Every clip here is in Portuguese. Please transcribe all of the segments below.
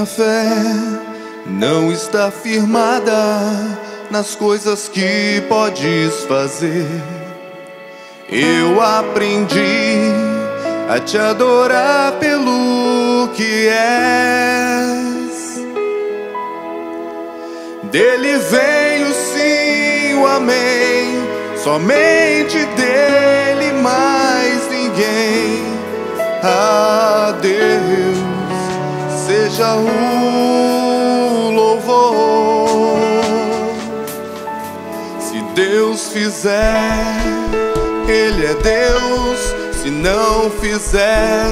Minha fé não está firmada nas coisas que podes fazer. Eu aprendi a te adorar pelo que és. Dele vem o sim, o amém, somente dele, mais ninguém. A Deus seja o louvor. Se Deus fizer, Ele é Deus. Se não fizer,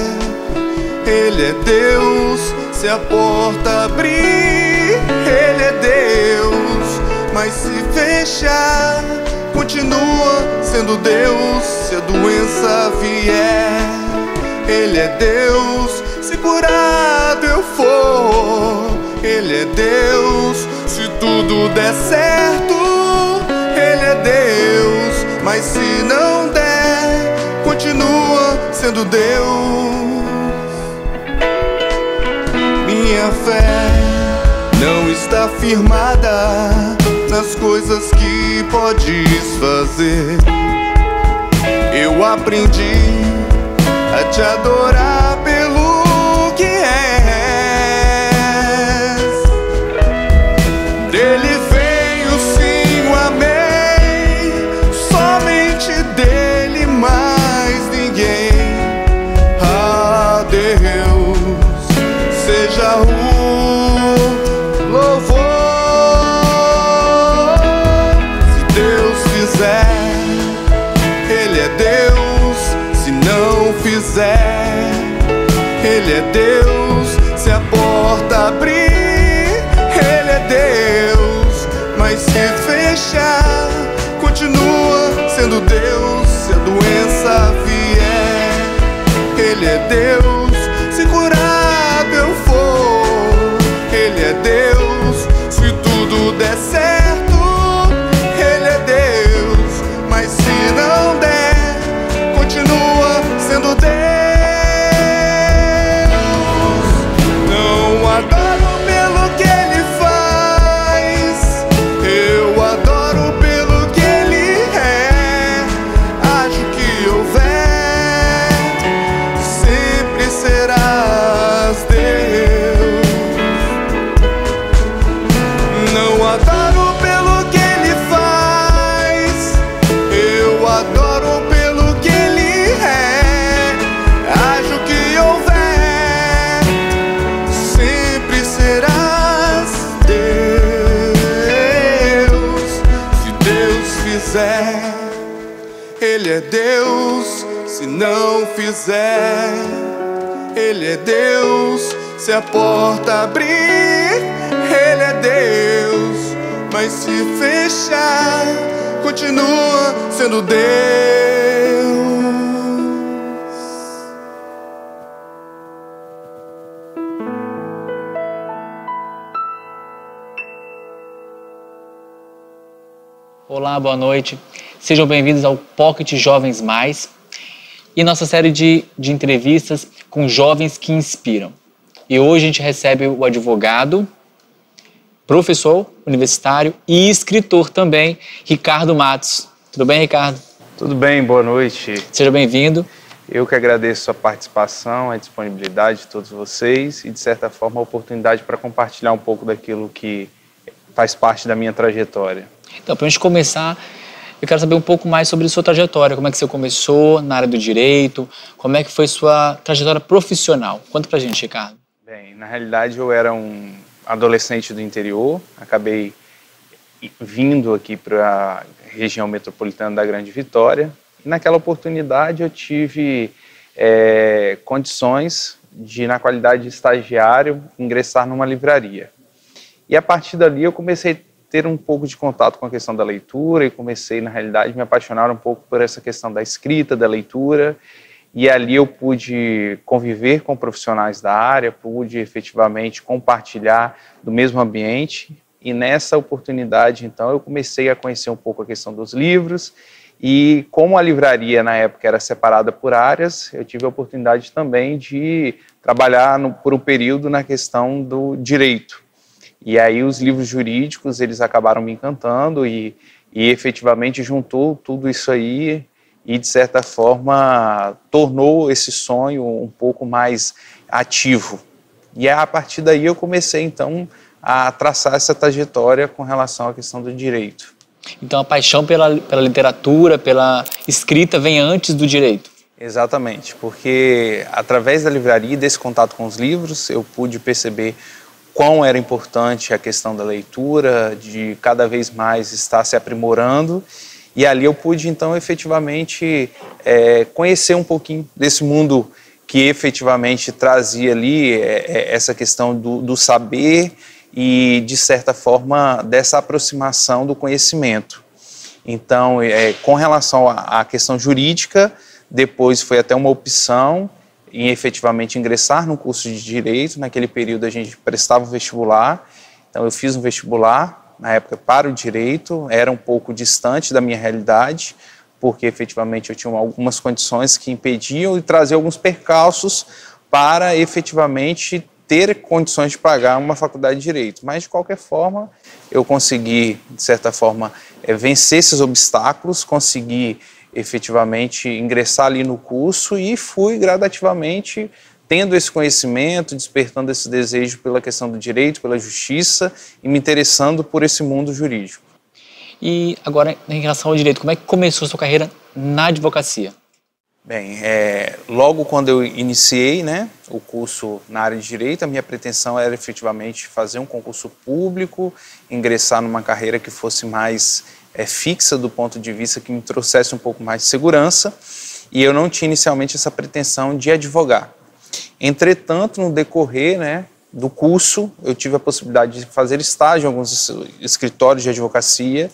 Ele é Deus. Se a porta abrir, Ele é Deus. Mas se fechar, continua sendo Deus. Se a doença vier, Ele é Deus. Se curado eu for, Ele é Deus. Se tudo der certo, Ele é Deus. Mas se não der, continua sendo Deus. Minha fé não está firmada nas coisas que podes fazer. Eu aprendi a te adorar pelo que és. Dele vem o sim, o amém, somente dele, mais ninguém. A Deus seja o louvor. Se Deus fizer, Ele é Deus. Se não fizer, Ele é Deus. Se a porta abrir, Ele é Deus. Mas se fechar, continua sendo Deus. Se a doença vier, Ele é Deus. Se curado eu for, Ele é Deus. Se tudo der certo, Ele é Deus. Mas se não der, continua sendo Deus. Não adoro pelo que Ele faz, eu adoro pelo que Ele é. Acho que houver, sempre serás Deus. Não adoro pelo que Ele faz, eu adoro pelo que Ele é. Acho que houver, sempre serás Deus. Se Deus fizer, Ele é Deus. Se não fizer, Ele é Deus. Se a porta abrir, Ele é Deus. Mas se fechar, continua sendo Deus. Olá, boa noite. Sejam bem-vindos ao Pocket Jovens Mais e nossa série de entrevistas com jovens que inspiram. E hoje a gente recebe o advogado, professor universitário e escritor também, Ricardo Matos. Tudo bem, Ricardo? Tudo bem, boa noite. Seja bem-vindo. Eu que agradeço a participação, a disponibilidade de todos vocês e, de certa forma, a oportunidade para compartilhar um pouco daquilo que faz parte da minha trajetória. Então, para a gente começar, eu quero saber um pouco mais sobre a sua trajetória. Como é que você começou na área do direito? Como é que foi sua trajetória profissional? Conta pra gente, Ricardo. Bem, na realidade eu era um adolescente do interior, acabei vindo aqui para a região metropolitana da Grande Vitória. E naquela oportunidade eu tive condições de, na qualidade de estagiário, ingressar numa livraria. E a partir dali eu comecei a ter um pouco de contato com a questão da leitura e comecei, na realidade, me apaixonar um pouco por essa questão da escrita, da leitura. E ali eu pude conviver com profissionais da área, pude efetivamente compartilhar do mesmo ambiente. E nessa oportunidade, então, eu comecei a conhecer um pouco a questão dos livros. E como a livraria, na época, era separada por áreas, eu tive a oportunidade também de trabalhar por um período na questão do direito. E aí os livros jurídicos, eles acabaram me encantando e efetivamente juntou tudo isso aí e, de certa forma, tornou esse sonho um pouco mais ativo. E a partir daí eu comecei, então, a traçar essa trajetória com relação à questão do direito. Então a paixão pela literatura, pela escrita, vem antes do direito? Exatamente, porque através da livraria e desse contato com os livros, eu pude perceber quão era importante a questão da leitura, de cada vez mais estar se aprimorando, e ali eu pude, então, efetivamente conhecer um pouquinho desse mundo que efetivamente trazia ali essa questão do saber e, de certa forma, dessa aproximação do conhecimento. Então, com relação à questão jurídica, depois foi até uma opção em efetivamente ingressar no curso de Direito. Naquele período a gente prestava o vestibular, então eu fiz um vestibular, na época, para o Direito, era um pouco distante da minha realidade, porque efetivamente eu tinha algumas condições que impediam e traziam alguns percalços para efetivamente ter condições de pagar uma faculdade de Direito. Mas, de qualquer forma, eu consegui, de certa forma, vencer esses obstáculos, consegui efetivamente ingressar ali no curso e fui gradativamente tendo esse conhecimento, despertando esse desejo pela questão do direito, pela justiça e me interessando por esse mundo jurídico. E agora, em relação ao direito, como é que começou a sua carreira na advocacia? Bem, logo quando eu iniciei, né, o curso na área de Direito, a minha pretensão era efetivamente fazer um concurso público, ingressar numa carreira que fosse mais fixa do ponto de vista que me trouxesse um pouco mais de segurança, e eu não tinha inicialmente essa pretensão de advogar. Entretanto, no decorrer, né, do curso, eu tive a possibilidade de fazer estágio em alguns escritórios de advocacia,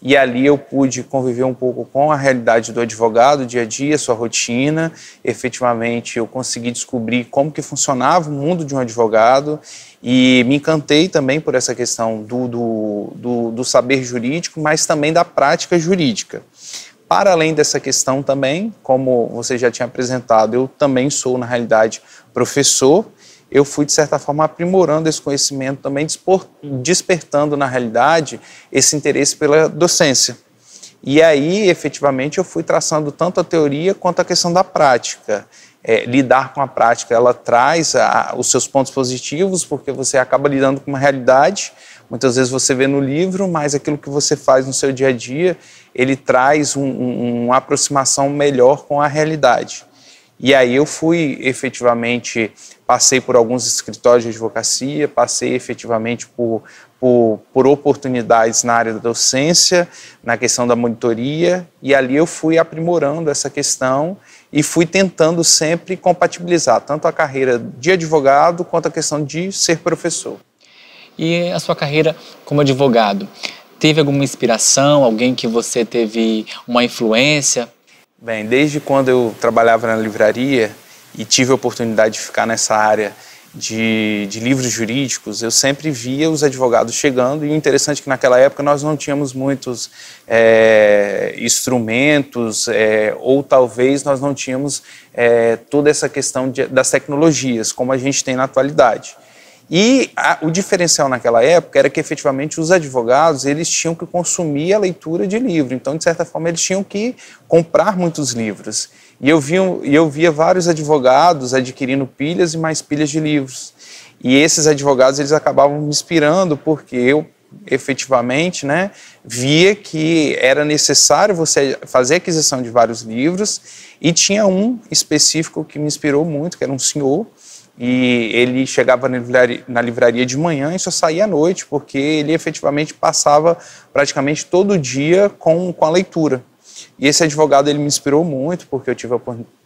e ali eu pude conviver um pouco com a realidade do advogado, dia a dia, sua rotina. Efetivamente, eu consegui descobrir como que funcionava o mundo de um advogado e me encantei também por essa questão do saber jurídico, mas também da prática jurídica. Para além dessa questão também, como você já tinha apresentado, eu também sou, na realidade, professor. Eu fui, de certa forma, aprimorando esse conhecimento também, despertando, na realidade, esse interesse pela docência. E aí, efetivamente, eu fui traçando tanto a teoria quanto a questão da prática. Lidar com a prática, ela traz os seus pontos positivos, porque você acaba lidando com uma realidade. Muitas vezes você vê no livro, mas aquilo que você faz no seu dia a dia, ele traz uma aproximação melhor com a realidade. E aí eu fui, efetivamente, passei por alguns escritórios de advocacia, passei efetivamente por oportunidades na área da docência, na questão da monitoria, e ali eu fui aprimorando essa questão e fui tentando sempre compatibilizar tanto a carreira de advogado quanto a questão de ser professor. E a sua carreira como advogado, teve alguma inspiração, alguém que você teve uma influência? Bem, desde quando eu trabalhava na livraria e tive a oportunidade de ficar nessa área de livros jurídicos, eu sempre via os advogados chegando, e o interessante é que naquela época nós não tínhamos muitos instrumentos, ou talvez nós não tínhamos toda essa questão das tecnologias, como a gente tem na atualidade. E o diferencial naquela época era que, efetivamente, os advogados, eles tinham que consumir a leitura de livro. Então, de certa forma, eles tinham que comprar muitos livros. E eu via vários advogados adquirindo pilhas e mais pilhas de livros. E esses advogados, eles acabavam me inspirando, porque eu, efetivamente, né, via que era necessário você fazer a aquisição de vários livros. E tinha um específico que me inspirou muito, que era um senhor. E ele chegava na livraria de manhã e só saía à noite, porque ele efetivamente passava praticamente todo dia com a leitura. E esse advogado, ele me inspirou muito, porque eu tive a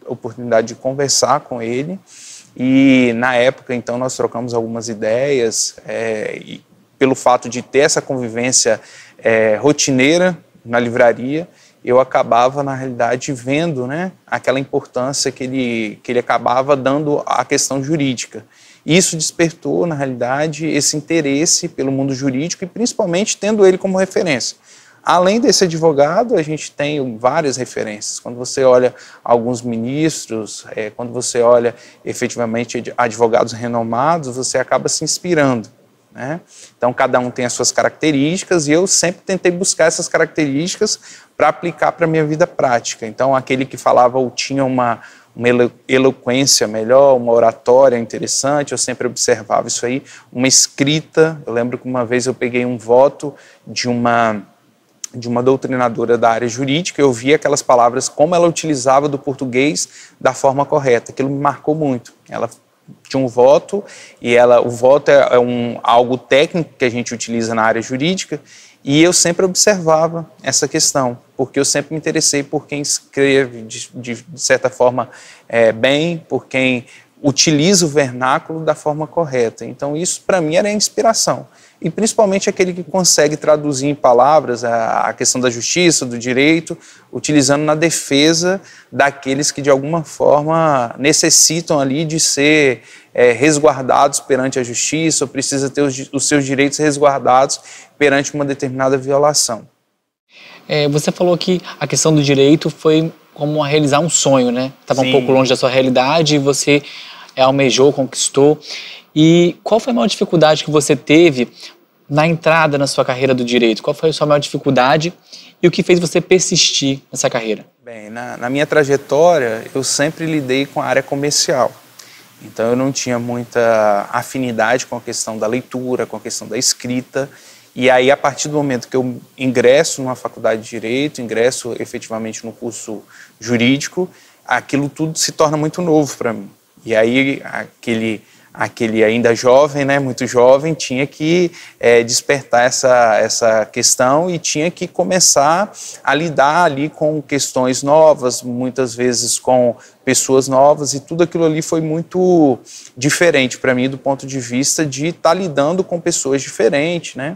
oportunidade de conversar com ele, e na época, então, nós trocamos algumas ideias, e pelo fato de ter essa convivência rotineira na livraria, eu acabava, na realidade, vendo, né, aquela importância que ele acabava dando à questão jurídica. Isso despertou, na realidade, esse interesse pelo mundo jurídico e, principalmente, tendo ele como referência. além desse advogado, a gente tem várias referências. Quando você olha alguns ministros, quando você olha efetivamente advogados renomados, você acaba se inspirando, né? Então, cada um tem as suas características e eu sempre tentei buscar essas características para aplicar para a minha vida prática. Então, aquele que falava ou tinha uma eloquência melhor, uma oratória interessante, eu sempre observava isso aí, uma escrita. Eu lembro que uma vez eu peguei um voto de uma doutrinadora da área jurídica, eu vi aquelas palavras, como ela utilizava do português da forma correta. Aquilo me marcou muito. Ela tinha um voto, e o voto é algo técnico que a gente utiliza na área jurídica, e eu sempre observava essa questão, porque eu sempre me interessei por quem escreve de certa forma bem, por quem utiliza o vernáculo da forma correta. Então isso para mim era a inspiração. E principalmente aquele que consegue traduzir em palavras a questão da justiça, do direito, utilizando na defesa daqueles que de alguma forma necessitam ali de ser resguardados perante a justiça, ou precisa ter os seus direitos resguardados perante uma determinada violação. Você falou que a questão do direito foi como realizar um sonho, né? Estava um pouco longe da sua realidade e você almejou, conquistou. E qual foi a maior dificuldade que você teve na entrada na sua carreira do direito? Qual foi a sua maior dificuldade e o que fez você persistir nessa carreira? Bem, na minha trajetória, eu sempre lidei com a área comercial. Então eu não tinha muita afinidade com a questão da leitura, com a questão da escrita. E aí, a partir do momento que eu ingresso numa faculdade de Direito, ingresso efetivamente no curso jurídico, aquilo tudo se torna muito novo para mim. E aí, aquele ainda jovem, né, muito jovem, tinha que despertar essa questão e tinha que começar a lidar ali com questões novas, muitas vezes com pessoas novas, e tudo aquilo ali foi muito diferente para mim do ponto de vista de estar lidando com pessoas diferentes, né?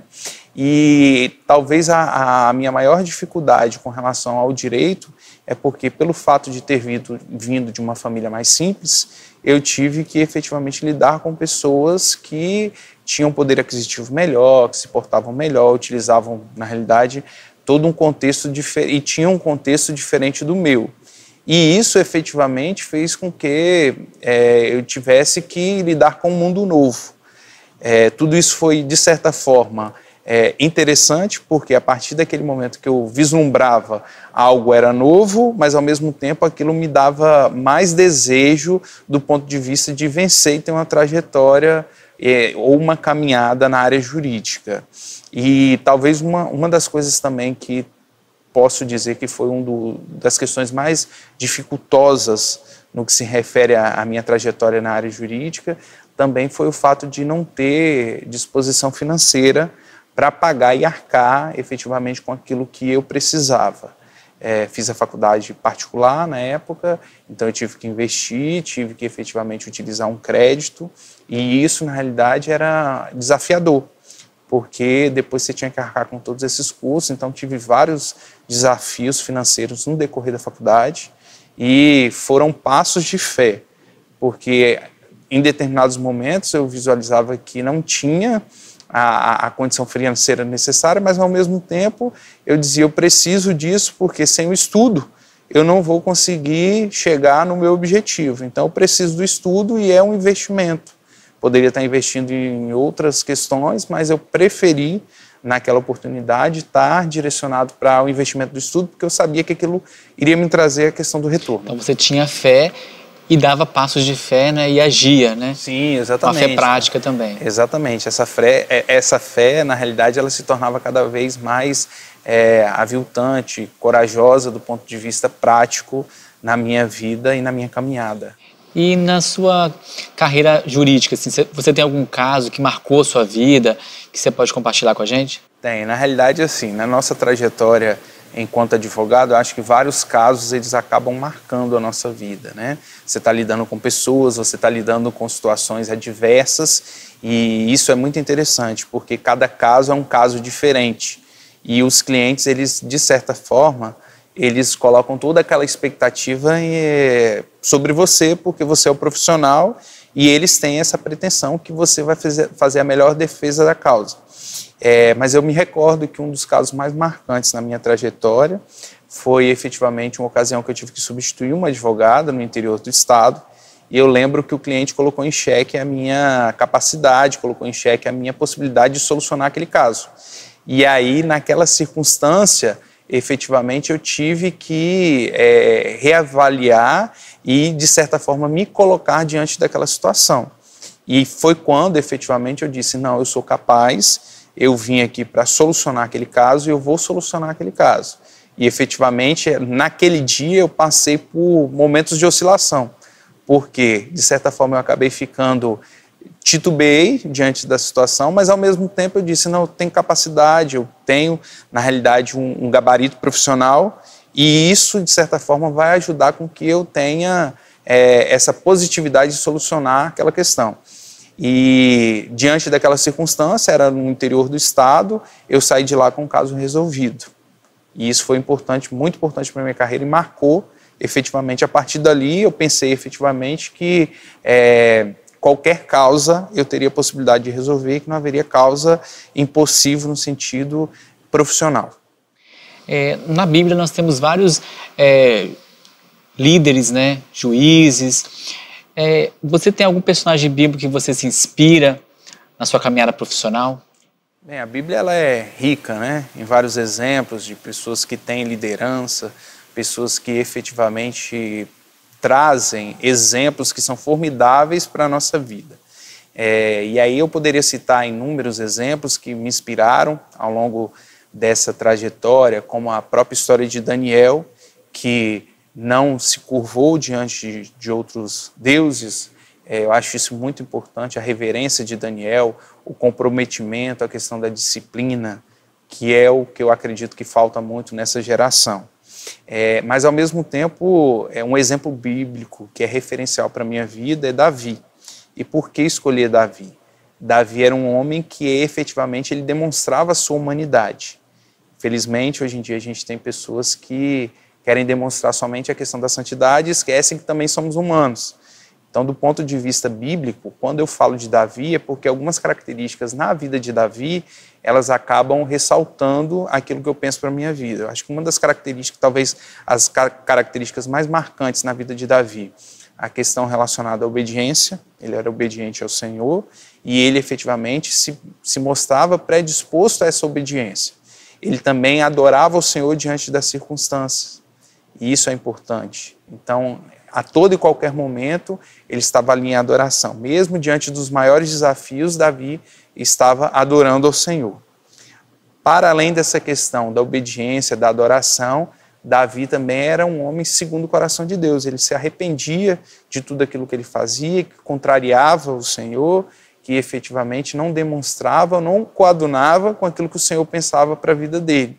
E talvez a minha maior dificuldade com relação ao direito é porque, pelo fato de ter vindo de uma família mais simples, eu tive que efetivamente lidar com pessoas que tinham poder aquisitivo melhor, que se portavam melhor, utilizavam, na realidade, todo um contexto diferente, e tinham um contexto diferente do meu. E isso efetivamente fez com que eu tivesse que lidar com um mundo novo. Tudo isso foi, de certa forma, interessante, porque a partir daquele momento que eu vislumbrava algo era novo, mas ao mesmo tempo aquilo me dava mais desejo do ponto de vista de vencer e ter uma trajetória ou uma caminhada na área jurídica. E talvez uma das coisas também que posso dizer que foi das questões mais dificultosas no que se refere à minha trajetória na área jurídica, também foi o fato de não ter disposição financeira para pagar e arcar efetivamente com aquilo que eu precisava. Fiz a faculdade particular na época, então eu tive que investir, tive que efetivamente utilizar um crédito, e isso na realidade era desafiador, porque depois você tinha que arcar com todos esses custos. Então tive vários desafios financeiros no decorrer da faculdade, e foram passos de fé, porque em determinados momentos eu visualizava que não tinha a condição financeira necessária, mas ao mesmo tempo eu dizia, eu preciso disso porque sem o estudo eu não vou conseguir chegar no meu objetivo. Então eu preciso do estudo e é um investimento. Poderia estar investindo em outras questões, mas eu preferi, naquela oportunidade, estar direcionado para o investimento do estudo, porque eu sabia que aquilo iria me trazer a questão do retorno. Então você tinha fé e dava passos de fé, né, e agia, né? Sim, exatamente. Uma fé prática também. Exatamente. Essa fé, na realidade, ela se tornava cada vez mais aviltante, corajosa do ponto de vista prático na minha vida e na minha caminhada. E na sua carreira jurídica, assim, você tem algum caso que marcou a sua vida, que você pode compartilhar com a gente? Tem. Na realidade, assim, na nossa trajetória enquanto advogado, eu acho que vários casos eles acabam marcando a nossa vida, né? Você está lidando com pessoas, você está lidando com situações adversas, e isso é muito interessante, porque cada caso é um caso diferente. E os clientes, eles, de certa forma, eles colocam toda aquela expectativa sobre você, porque você é o profissional e eles têm essa pretensão que você vai fazer a melhor defesa da causa. Mas eu me recordo que um dos casos mais marcantes na minha trajetória foi efetivamente uma ocasião que eu tive que substituir uma advogada no interior do estado, e eu lembro que o cliente colocou em xeque a minha capacidade, colocou em xeque a minha possibilidade de solucionar aquele caso. E aí, naquela circunstância, efetivamente eu tive que reavaliar e, de certa forma, me colocar diante daquela situação. E foi quando, efetivamente, eu disse, não, eu sou capaz, eu vim aqui para solucionar aquele caso e eu vou solucionar aquele caso. E, efetivamente, naquele dia eu passei por momentos de oscilação, porque, de certa forma, eu acabei titubeei diante da situação, mas, ao mesmo tempo, eu disse, não, eu tenho capacidade, eu tenho, na realidade, um gabarito profissional, e isso, de certa forma, vai ajudar com que eu tenha essa positividade de solucionar aquela questão. E, diante daquela circunstância, era no interior do estado, eu saí de lá com o caso resolvido. E isso foi importante, muito importante para a minha carreira, e marcou, efetivamente, a partir dali, eu pensei, efetivamente, que qualquer causa eu teria possibilidade de resolver, que não haveria causa impossível no sentido profissional. Na Bíblia nós temos vários líderes, né, juízes. Você tem algum personagem bíblico que você se inspira na sua caminhada profissional? Bem, a Bíblia ela é rica, né, em vários exemplos de pessoas que têm liderança, pessoas que efetivamente trazem exemplos que são formidáveis para a nossa vida. E aí eu poderia citar inúmeros exemplos que me inspiraram ao longo dessa trajetória, como a própria história de Daniel, que não se curvou diante de outros deuses. Eu acho isso muito importante, a reverência de Daniel, o comprometimento, a questão da disciplina, que é o que eu acredito que falta muito nessa geração. Mas, ao mesmo tempo, um exemplo bíblico que é referencial para a minha vida é Davi. E por que escolher Davi? Davi era um homem que, efetivamente, ele demonstrava a sua humanidade. Felizmente, hoje em dia, a gente tem pessoas que querem demonstrar somente a questão da santidade e esquecem que também somos humanos. Então, do ponto de vista bíblico, quando eu falo de Davi, é porque algumas características na vida de Davi, elas acabam ressaltando aquilo que eu penso para a minha vida. Eu acho que uma das características, talvez as características mais marcantes na vida de Davi, a questão relacionada à obediência, ele era obediente ao Senhor e ele efetivamente se mostrava predisposto a essa obediência. Ele também adorava o Senhor diante das circunstâncias, e isso é importante. Então, a todo e qualquer momento, ele estava ali em adoração. Mesmo diante dos maiores desafios, Davi estava adorando ao Senhor. Para além dessa questão da obediência, da adoração, Davi também era um homem segundo o coração de Deus. Ele se arrependia de tudo aquilo que ele fazia, que contrariava o Senhor, que efetivamente não demonstrava, não coadunava com aquilo que o Senhor pensava para a vida dele.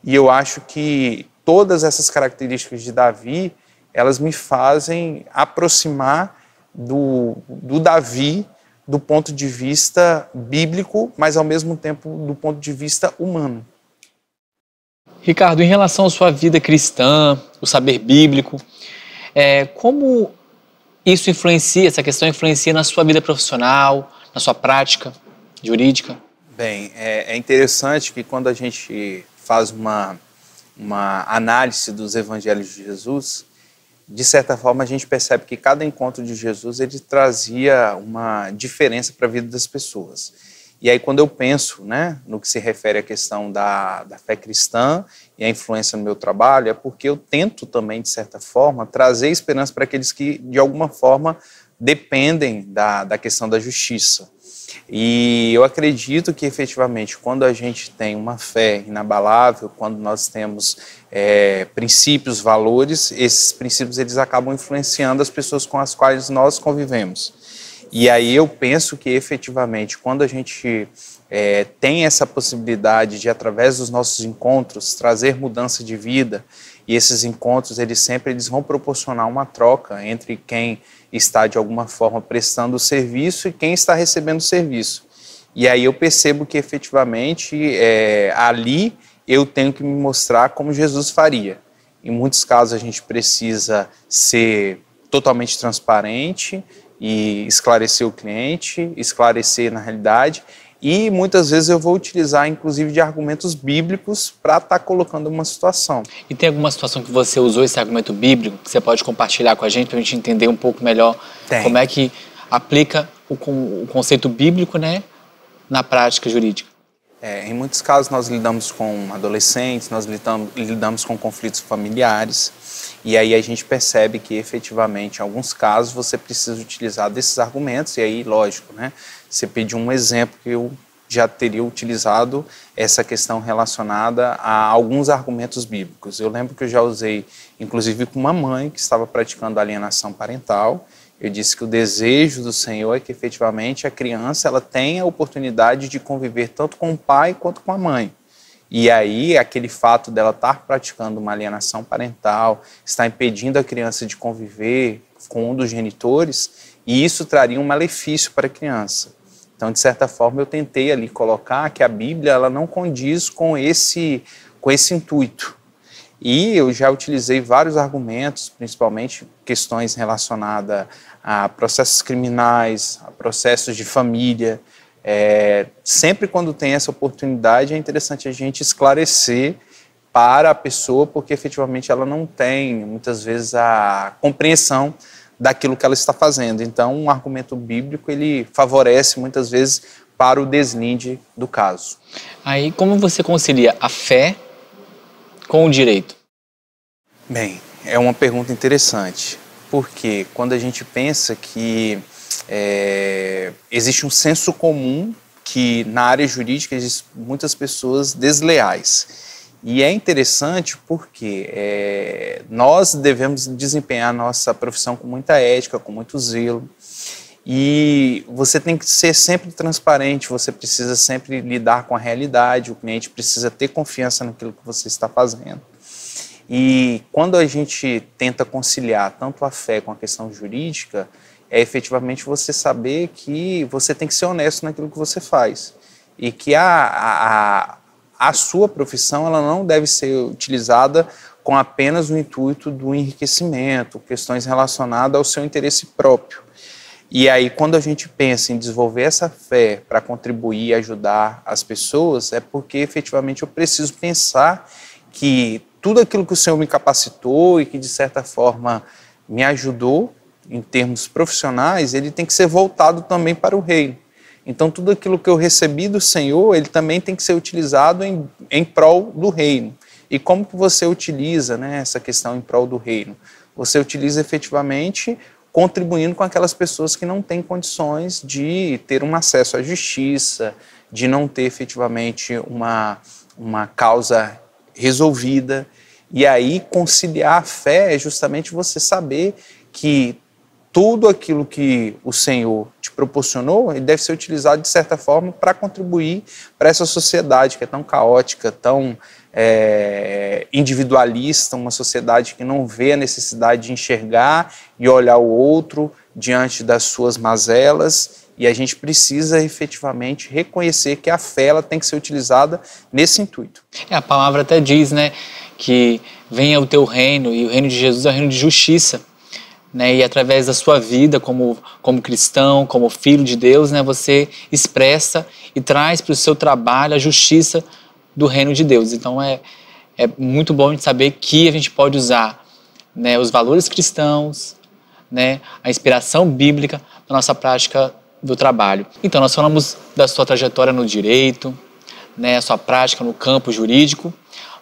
E eu acho que todas essas características de Davi, elas me fazem aproximar do Davi do ponto de vista bíblico, mas ao mesmo tempo do ponto de vista humano. Ricardo, em relação à sua vida cristã, o saber bíblico, como isso influencia, essa questão influencia na sua vida profissional, na sua prática jurídica? Bem, é interessante que quando a gente faz uma análise dos evangelhos de Jesus, de certa forma a gente percebe que cada encontro de Jesus ele trazia uma diferença para a vida das pessoas. E aí quando eu penso, né, no que se refere à questão da fé cristã e a influência no meu trabalho, é porque eu tento também, de certa forma, trazer esperança para aqueles que, de alguma forma, dependem da questão da justiça. E eu acredito que, efetivamente, quando a gente tem uma fé inabalável, quando nós temos princípios, valores, esses princípios eles acabam influenciando as pessoas com as quais nós convivemos. E aí eu penso que, efetivamente, quando a gente tem essa possibilidade de, através dos nossos encontros, trazer mudança de vida, e esses encontros eles vão proporcionar uma troca entre quem está, de alguma forma, prestando o serviço e quem está recebendo o serviço. E aí eu percebo que, efetivamente, ali eu tenho que me mostrar como Jesus faria. Em muitos casos a gente precisa ser totalmente transparente e esclarecer o cliente, esclarecer na realidade, e muitas vezes eu vou utilizar inclusive de argumentos bíblicos para estar colocando uma situação. E tem alguma situação que você usou esse argumento bíblico que você pode compartilhar com a gente para a gente entender um pouco melhor como é que aplica o conceito bíblico, né, na prática jurídica? Em muitos casos nós lidamos com adolescentes, nós lidamos com conflitos familiares, e aí a gente percebe que efetivamente em alguns casos você precisa utilizar desses argumentos, e aí lógico, né, você pediu um exemplo que eu já teria utilizado essa questão relacionada a alguns argumentos bíblicos. Eu lembro que eu já usei inclusive com uma mãe que estava praticando alienação parental. Eu disse que o desejo do Senhor é que efetivamente a criança ela tenha a oportunidade de conviver tanto com o pai quanto com a mãe. E aí aquele fato dela estar praticando uma alienação parental, está impedindo a criança de conviver com um dos genitores, e isso traria um malefício para a criança. Então, de certa forma, eu tentei ali colocar que a Bíblia ela não condiz com esse intuito. E eu já utilizei vários argumentos, principalmente questões relacionadas a processos criminais, a processos de família. Sempre quando tem essa oportunidade é interessante a gente esclarecer para a pessoa, porque efetivamente ela não tem, muitas vezes, a compreensão daquilo que ela está fazendo. Então, um argumento bíblico, ele favorece muitas vezes para o deslinde do caso. Aí, como você concilia a fé com o direito? Bem, é uma pergunta interessante, porque quando a gente pensa que existe um senso comum que na área jurídica existem muitas pessoas desleais. E é interessante porque nós devemos desempenhar nossa profissão com muita ética, com muito zelo. E você tem que ser sempre transparente, você precisa sempre lidar com a realidade, o cliente precisa ter confiança naquilo que você está fazendo. E quando a gente tenta conciliar tanto a fé com a questão jurídica, é efetivamente você saber que você tem que ser honesto naquilo que você faz. E que a sua profissão ela não deve ser utilizada com apenas o intuito do enriquecimento, questões relacionadas ao seu interesse próprio. E aí, quando a gente pensa em desenvolver essa fé para contribuir e ajudar as pessoas, é porque efetivamente eu preciso pensar que tudo aquilo que o Senhor me capacitou e que de certa forma me ajudou em termos profissionais, ele tem que ser voltado também para o reino. Então tudo aquilo que eu recebi do Senhor, ele também tem que ser utilizado em prol do reino. E como que você utiliza, né, essa questão em prol do reino? Você utiliza efetivamente contribuindo com aquelas pessoas que não têm condições de ter um acesso à justiça, de não ter efetivamente uma causa resolvida. E aí conciliar a fé é justamente você saber que tudo aquilo que o Senhor te proporcionou, ele deve ser utilizado de certa forma para contribuir para essa sociedade que é tão caótica, tão individualista, uma sociedade que não vê a necessidade de enxergar e olhar o outro diante das suas mazelas, e a gente precisa efetivamente reconhecer que a fé ela tem que ser utilizada nesse intuito. A palavra até diz, né, que venha o teu reino, e o reino de Jesus é o reino de justiça. Né, e através da sua vida como cristão, como filho de Deus, né, você expressa e traz para o seu trabalho a justiça do reino de Deus. Então é muito bom a gente saber que a gente pode usar, né, os valores cristãos, né, a inspiração bíblica na nossa prática do trabalho. Então nós falamos da sua trajetória no direito, né, a sua prática no campo jurídico,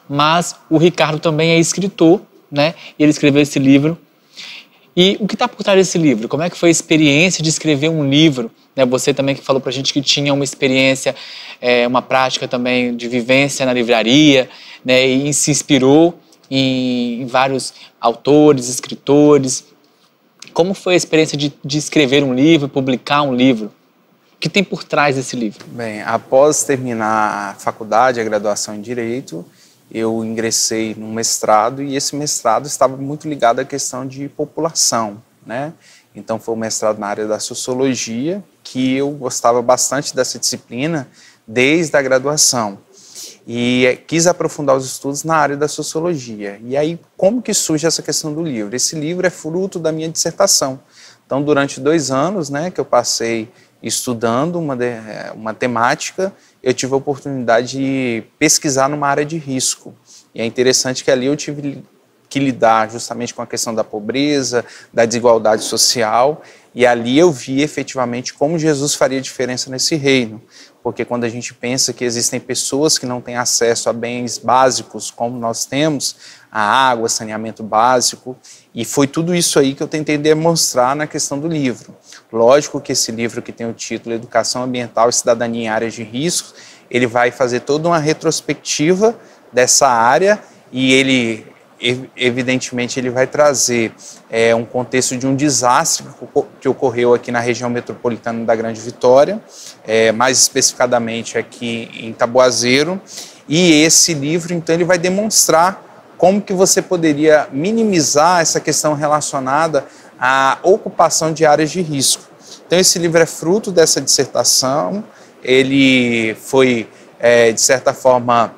mas o Ricardo também é escritor, né, e ele escreveu esse livro. E o que está por trás desse livro? Como é que foi a experiência de escrever um livro? Né, você também que falou para a gente que tinha uma experiência, uma prática também de vivência na livraria, né, e se inspirou em vários autores, escritores. Como foi a experiência de escrever um livro, publicar um livro? O que tem por trás desse livro? Bem, após terminar a faculdade, a graduação em Direito, eu ingressei num mestrado, e esse mestrado estava muito ligado à questão de população, né? Então foi um mestrado na área da sociologia, que eu gostava bastante dessa disciplina desde a graduação. e quis aprofundar os estudos na área da sociologia. E aí, como que surge essa questão do livro? Esse livro é fruto da minha dissertação. Então, durante 2 anos, né, que eu passei estudando uma temática, eu tive a oportunidade de pesquisar numa área de risco. E é interessante que ali eu tive que lidar justamente com a questão da pobreza, da desigualdade social, e ali eu vi efetivamente como Jesus faria diferença nesse reino. Porque quando a gente pensa que existem pessoas que não têm acesso a bens básicos como nós temos, a água, saneamento básico, e foi tudo isso aí que eu tentei demonstrar na questão do livro. Lógico que esse livro que tem o título Educação Ambiental e Cidadania em Áreas de Risco, ele vai fazer toda uma retrospectiva dessa área e ele, evidentemente, ele vai trazer um contexto de um desastre que ocorreu aqui na região metropolitana da Grande Vitória, mais especificadamente aqui em Taboazeiro, e esse livro, então, ele vai demonstrar como que você poderia minimizar essa questão relacionada à ocupação de áreas de risco. Então, esse livro é fruto dessa dissertação, ele foi, de certa forma,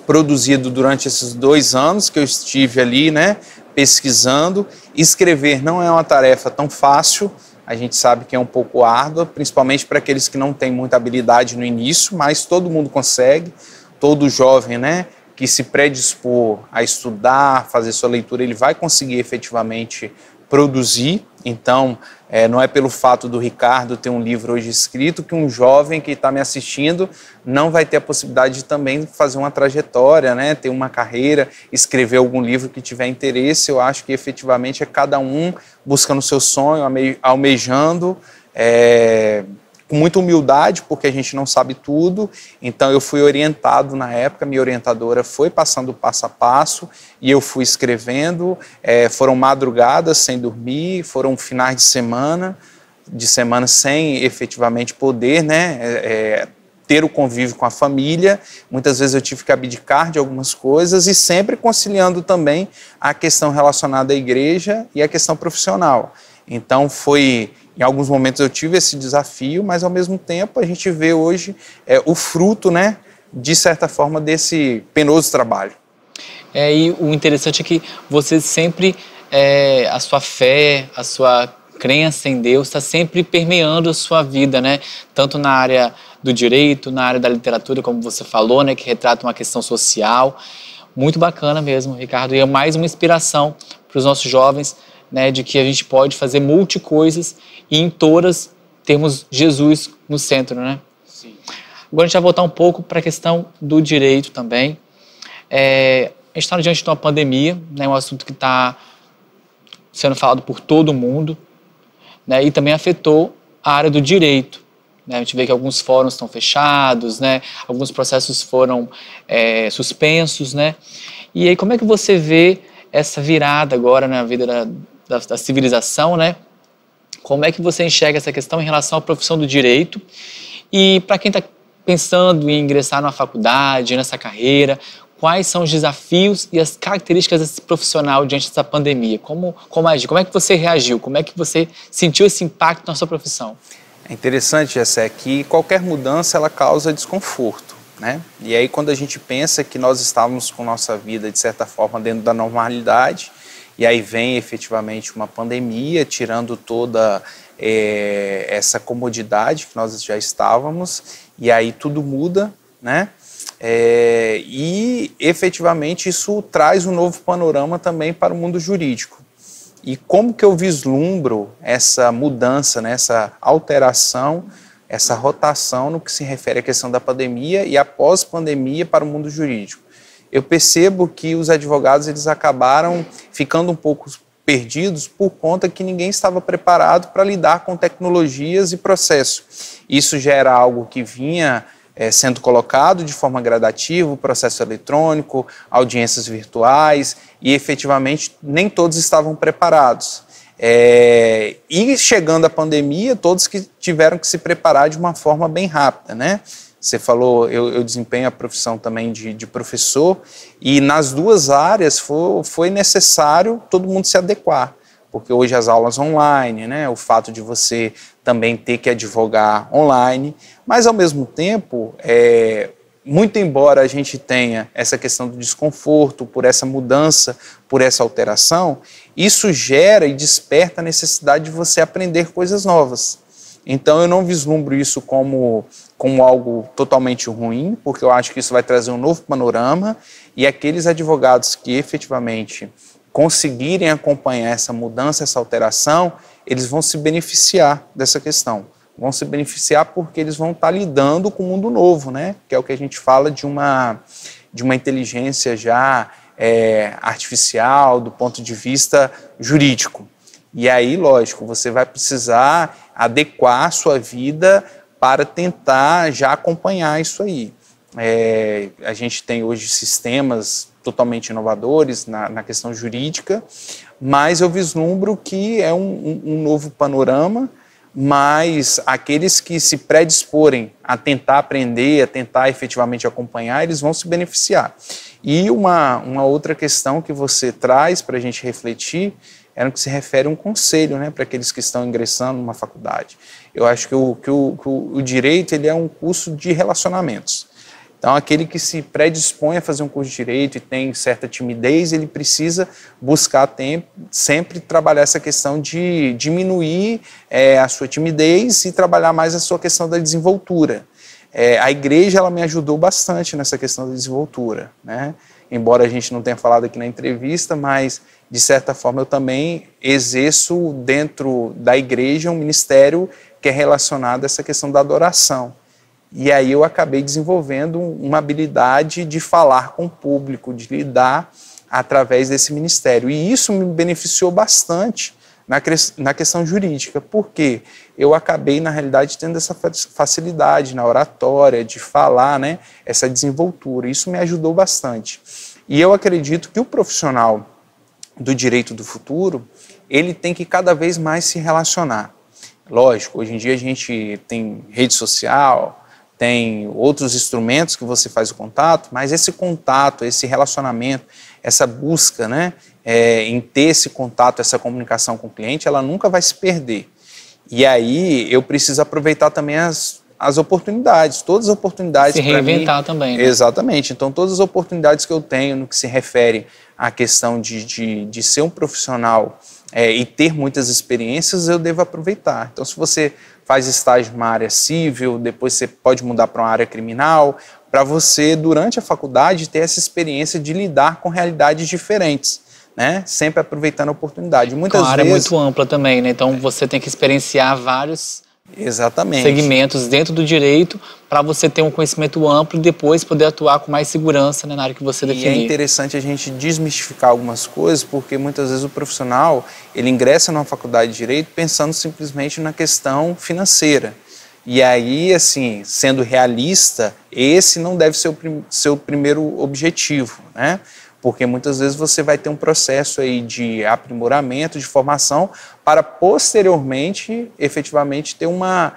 produzido durante esses 2 anos que eu estive ali, né, pesquisando. Escrever não é uma tarefa tão fácil, a gente sabe que é um pouco árdua, principalmente para aqueles que não têm muita habilidade no início, mas todo mundo consegue, todo jovem, né, que se predispor a estudar, fazer sua leitura, ele vai conseguir efetivamente produzir. Então, não é pelo fato do Ricardo ter um livro hoje escrito que um jovem que está me assistindo não vai ter a possibilidade de também fazer uma trajetória, né, ter uma carreira, escrever algum livro que tiver interesse. Eu acho que efetivamente é cada um buscando o seu sonho, almejando, com muita humildade, porque a gente não sabe tudo. Então eu fui orientado na época, minha orientadora foi passando passo a passo e eu fui escrevendo. Foram madrugadas sem dormir, foram finais de semana sem efetivamente poder, né, ter o convívio com a família. Muitas vezes eu tive que abdicar de algumas coisas e sempre conciliando também a questão relacionada à igreja e a questão profissional. Então em alguns momentos eu tive esse desafio, mas ao mesmo tempo a gente vê hoje o fruto, né, de certa forma, desse penoso trabalho. E o interessante é que você sempre, a sua fé, a sua crença em Deus está sempre permeando a sua vida, né? Tanto na área do direito, na área da literatura, como você falou, né, que retrata uma questão social. Muito bacana mesmo, Ricardo, e é mais uma inspiração para os nossos jovens, né, de que a gente pode fazer multi-coisas e em todas temos Jesus no centro, né? Sim. Agora a gente vai voltar um pouco para a questão do direito também. A gente está diante de uma pandemia, né, um assunto que está sendo falado por todo mundo, né, e também afetou a área do direito. Né? A gente vê que alguns fóruns estão fechados, né, alguns processos foram suspensos, né? E aí como é que você vê essa virada agora na vida da civilização, né? Como é que você enxerga essa questão em relação à profissão do direito? E para quem está pensando em ingressar numa faculdade, nessa carreira, quais são os desafios e as características desse profissional diante dessa pandemia? Como agir? Como é que você reagiu? Como é que você sentiu esse impacto na sua profissão? É interessante, Jessé, que qualquer mudança ela causa desconforto, né? E aí quando a gente pensa que nós estávamos com nossa vida, de certa forma, dentro da normalidade, e aí vem efetivamente uma pandemia, tirando toda essa comodidade que nós já estávamos, e aí tudo muda, né? E efetivamente isso traz um novo panorama também para o mundo jurídico. E como que eu vislumbro essa mudança, né, essa alteração, essa rotação no que se refere à questão da pandemia e após pandemia para o mundo jurídico? Eu percebo que os advogados eles acabaram ficando um pouco perdidos por conta que ninguém estava preparado para lidar com tecnologias e processos. Isso já era algo que vinha sendo colocado de forma gradativa, o processo eletrônico, audiências virtuais, e efetivamente nem todos estavam preparados. E chegando a pandemia, todos que tiveram que se preparar de uma forma bem rápida, né? Você falou, eu desempenho a profissão também de professor, e nas duas áreas foi necessário todo mundo se adequar, porque hoje as aulas online, né, o fato de você também ter que advogar online, mas ao mesmo tempo, muito embora a gente tenha essa questão do desconforto, por essa mudança, por essa alteração, isso gera e desperta a necessidade de você aprender coisas novas. Então eu não vislumbro isso como algo totalmente ruim, porque eu acho que isso vai trazer um novo panorama, e aqueles advogados que efetivamente conseguirem acompanhar essa mudança, essa alteração, eles vão se beneficiar dessa questão. Vão se beneficiar porque eles vão estar lidando com o mundo novo, né? Que é o que a gente fala de uma inteligência já artificial do ponto de vista jurídico. E aí, lógico, você vai precisar adequar a sua vida para tentar já acompanhar isso aí. A gente tem hoje sistemas totalmente inovadores na questão jurídica, mas eu vislumbro que é um novo panorama, mas aqueles que se predisporem a tentar aprender, a tentar efetivamente acompanhar, eles vão se beneficiar. E uma outra questão que você traz para a gente refletir é no que se refere a um conselho, né, para aqueles que estão ingressando numa faculdade. Eu acho que o direito ele é um curso de relacionamentos. Então, aquele que se predispõe a fazer um curso de direito e tem certa timidez, ele precisa buscar sempre trabalhar essa questão de diminuir a sua timidez e trabalhar mais a sua questão da desenvoltura. A igreja ela me ajudou bastante nessa questão da desenvoltura, né? Embora a gente não tenha falado aqui na entrevista, mas, de certa forma, eu também exerço dentro da igreja um ministério que é relacionado a essa questão da adoração. E aí eu acabei desenvolvendo uma habilidade de falar com o público, de lidar através desse ministério. E isso me beneficiou bastante na questão jurídica, porque eu acabei, na realidade, tendo essa facilidade na oratória, de falar, né, essa desenvoltura. Isso me ajudou bastante. E eu acredito que o profissional do direito do futuro, ele tem que cada vez mais se relacionar. Lógico, hoje em dia a gente tem rede social, tem outros instrumentos que você faz o contato, mas esse contato, esse relacionamento, essa busca, né, em ter esse contato, essa comunicação com o cliente, ela nunca vai se perder. E aí eu preciso aproveitar também as oportunidades, todas as oportunidades. Se reinventar também, né? Exatamente. Então, todas as oportunidades que eu tenho no que se refere à questão de ser um profissional e ter muitas experiências, eu devo aproveitar. Então, se você faz estágio numa área civil, depois você pode mudar para uma área criminal, para você, durante a faculdade, ter essa experiência de lidar com realidades diferentes, né? Sempre aproveitando a oportunidade. Muitas vezes... A área é muito ampla também, né? Então, você tem que experienciar vários segmentos dentro do direito para você ter um conhecimento amplo e depois poder atuar com mais segurança, né, na área que você definir. E é interessante a gente desmistificar algumas coisas, porque muitas vezes o profissional, ele ingressa numa faculdade de direito pensando simplesmente na questão financeira. E aí, assim, sendo realista, esse não deve ser o seu primeiro objetivo, né? Porque muitas vezes você vai ter um processo aí de aprimoramento, de formação, para posteriormente, efetivamente, ter uma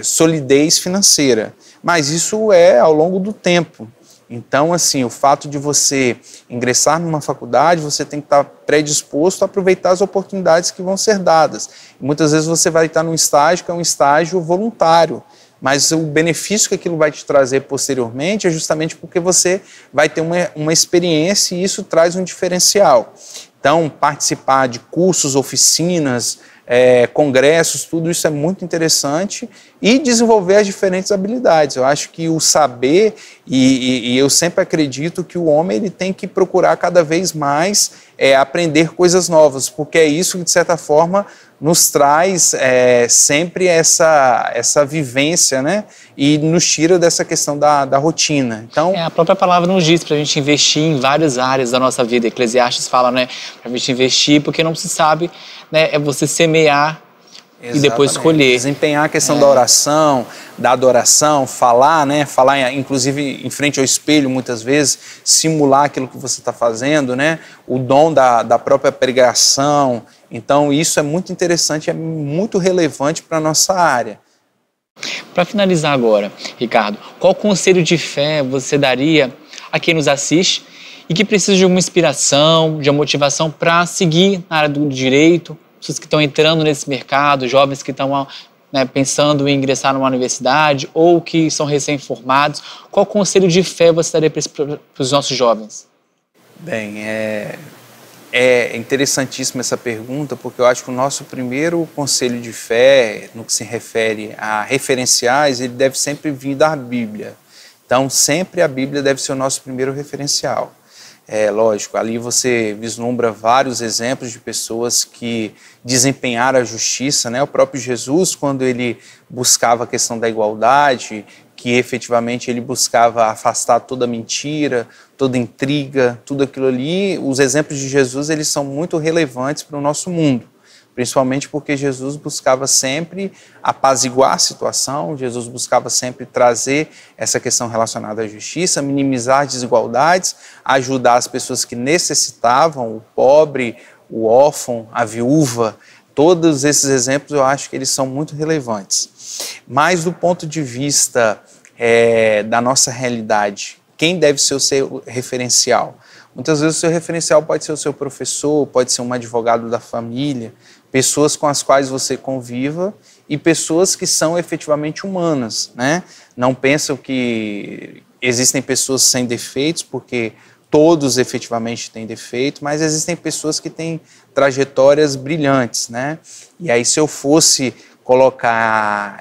solidez financeira. Mas isso é ao longo do tempo. Então, assim, o fato de você ingressar numa faculdade, você tem que estar predisposto a aproveitar as oportunidades que vão ser dadas. E muitas vezes você vai estar num estágio que é um estágio voluntário, mas o benefício que aquilo vai te trazer posteriormente é justamente porque você vai ter uma experiência e isso traz um diferencial. Então, participar de cursos, oficinas, congressos, tudo isso é muito interessante e desenvolver as diferentes habilidades. Eu acho que o saber, e eu sempre acredito que o homem ele tem que procurar cada vez mais aprender coisas novas, porque é isso que, de certa forma, nos traz sempre essa vivência, né? E nos tira dessa questão da rotina. Então, a própria palavra nos diz para a gente investir em várias áreas da nossa vida. Eclesiastes fala, né? Para a gente investir, porque não se sabe, né? É você semear. Exatamente. E depois escolher. Desempenhar a questão da oração, da adoração, falar, né? Falar, inclusive, em frente ao espelho, muitas vezes, simular aquilo que você está fazendo, né? O dom da própria pregação. Então, isso é muito interessante, é muito relevante para a nossa área. Para finalizar agora, Ricardo, qual conselho de fé você daria a quem nos assiste e que precisa de uma inspiração, de uma motivação para seguir na área do direito, pessoas que estão entrando nesse mercado, jovens que estão né, pensando em ingressar numa universidade ou que são recém-formados, qual conselho de fé você daria para os nossos jovens? Bem, é interessantíssima essa pergunta, porque eu acho que o nosso primeiro conselho de fé, no que se refere a referenciais, ele deve sempre vir da Bíblia. Então, sempre a Bíblia deve ser o nosso primeiro referencial. Lógico, ali você vislumbra vários exemplos de pessoas que desempenharam a justiça, né? O próprio Jesus, quando ele buscava a questão da igualdade, que efetivamente ele buscava afastar toda mentira, toda intriga, tudo aquilo ali, os exemplos de Jesus, eles são muito relevantes para o nosso mundo, principalmente porque Jesus buscava sempre apaziguar a situação, Jesus buscava sempre trazer essa questão relacionada à justiça, minimizar desigualdades, ajudar as pessoas que necessitavam, o pobre, o órfão, a viúva. Todos esses exemplos eu acho que eles são muito relevantes. Mas do ponto de vista da nossa realidade, quem deve ser o seu referencial? Muitas vezes o seu referencial pode ser o seu professor, pode ser um advogado da família, pessoas com as quais você conviva e pessoas que são efetivamente humanas, né? Não pensam que existem pessoas sem defeitos, porque todos efetivamente têm defeito, mas existem pessoas que têm trajetórias brilhantes, né? E aí, se eu fosse colocar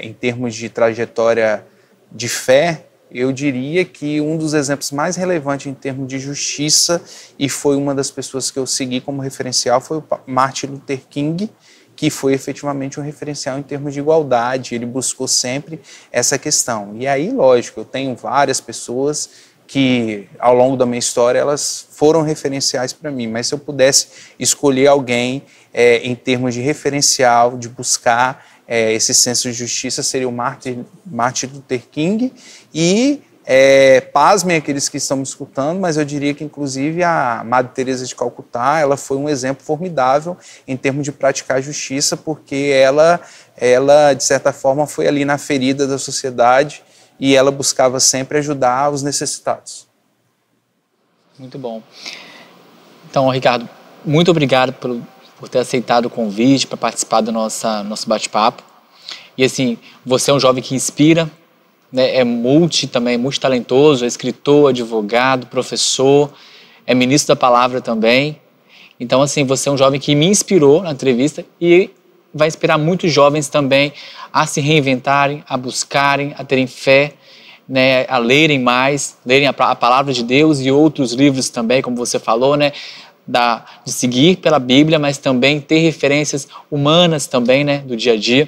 em termos de trajetória de fé, eu diria que um dos exemplos mais relevantes em termos de justiça, e foi uma das pessoas que eu segui como referencial, foi o Martin Luther King, que foi efetivamente um referencial em termos de igualdade. Ele buscou sempre essa questão. E aí, lógico, eu tenho várias pessoas que, ao longo da minha história, elas foram referenciais para mim, mas se eu pudesse escolher alguém em termos de referencial, de buscar esse senso de justiça, seria o Martin Luther King e, pasmem aqueles que estão me escutando, mas eu diria que inclusive a Madre Teresa de Calcutá, ela foi um exemplo formidável em termos de praticar a justiça, porque ela de certa forma foi ali na ferida da sociedade e ela buscava sempre ajudar os necessitados. Muito bom. Então, Ricardo, muito obrigado por ter aceitado o convite para participar do nosso bate-papo. E assim, você é um jovem que inspira, né? É multitalentoso, é escritor, advogado, professor, é ministro da palavra também. Então, assim, você é um jovem que me inspirou na entrevista e vai inspirar muitos jovens também a se reinventarem, a buscarem, a terem fé, né, a lerem mais, lerem a palavra de Deus e outros livros também, como você falou, né, de seguir pela Bíblia, mas também ter referências humanas também, né, do dia a dia.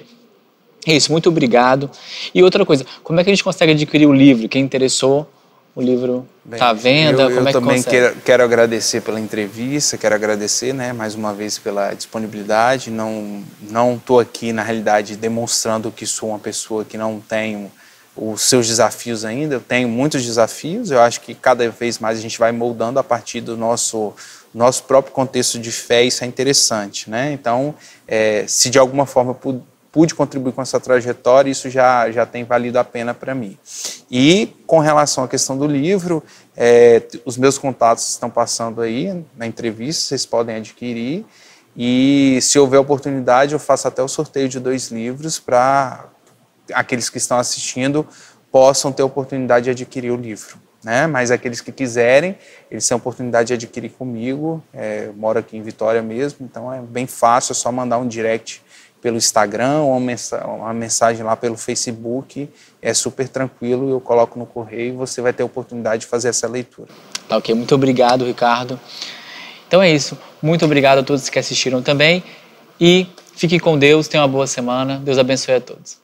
É isso, muito obrigado. E outra coisa, como é que a gente consegue adquirir o livro? Quem interessou, o livro está à venda? Eu também quero agradecer pela entrevista, quero agradecer, né, mais uma vez pela disponibilidade. Não estou aqui, na realidade, demonstrando que sou uma pessoa que não tenho os seus desafios ainda. Eu tenho muitos desafios, eu acho que cada vez mais a gente vai moldando a partir do nosso próprio contexto de fé, isso é interessante, né? Então, se de alguma forma pude contribuir com essa trajetória, isso já tem valido a pena para mim. E com relação à questão do livro, os meus contatos estão passando aí na entrevista, vocês podem adquirir, e se houver oportunidade eu faço até o sorteio de 2 livros para aqueles que estão assistindo possam ter a oportunidade de adquirir o livro, né? Mas aqueles que quiserem, eles têm a oportunidade de adquirir comigo. Eu moro aqui em Vitória mesmo, então é bem fácil, é só mandar um direct pelo Instagram ou uma mensagem lá pelo Facebook, é super tranquilo, eu coloco no correio e você vai ter a oportunidade de fazer essa leitura. Tá, ok, muito obrigado, Ricardo. Então é isso, muito obrigado a todos que assistiram também e fiquem com Deus, tenham uma boa semana, Deus abençoe a todos.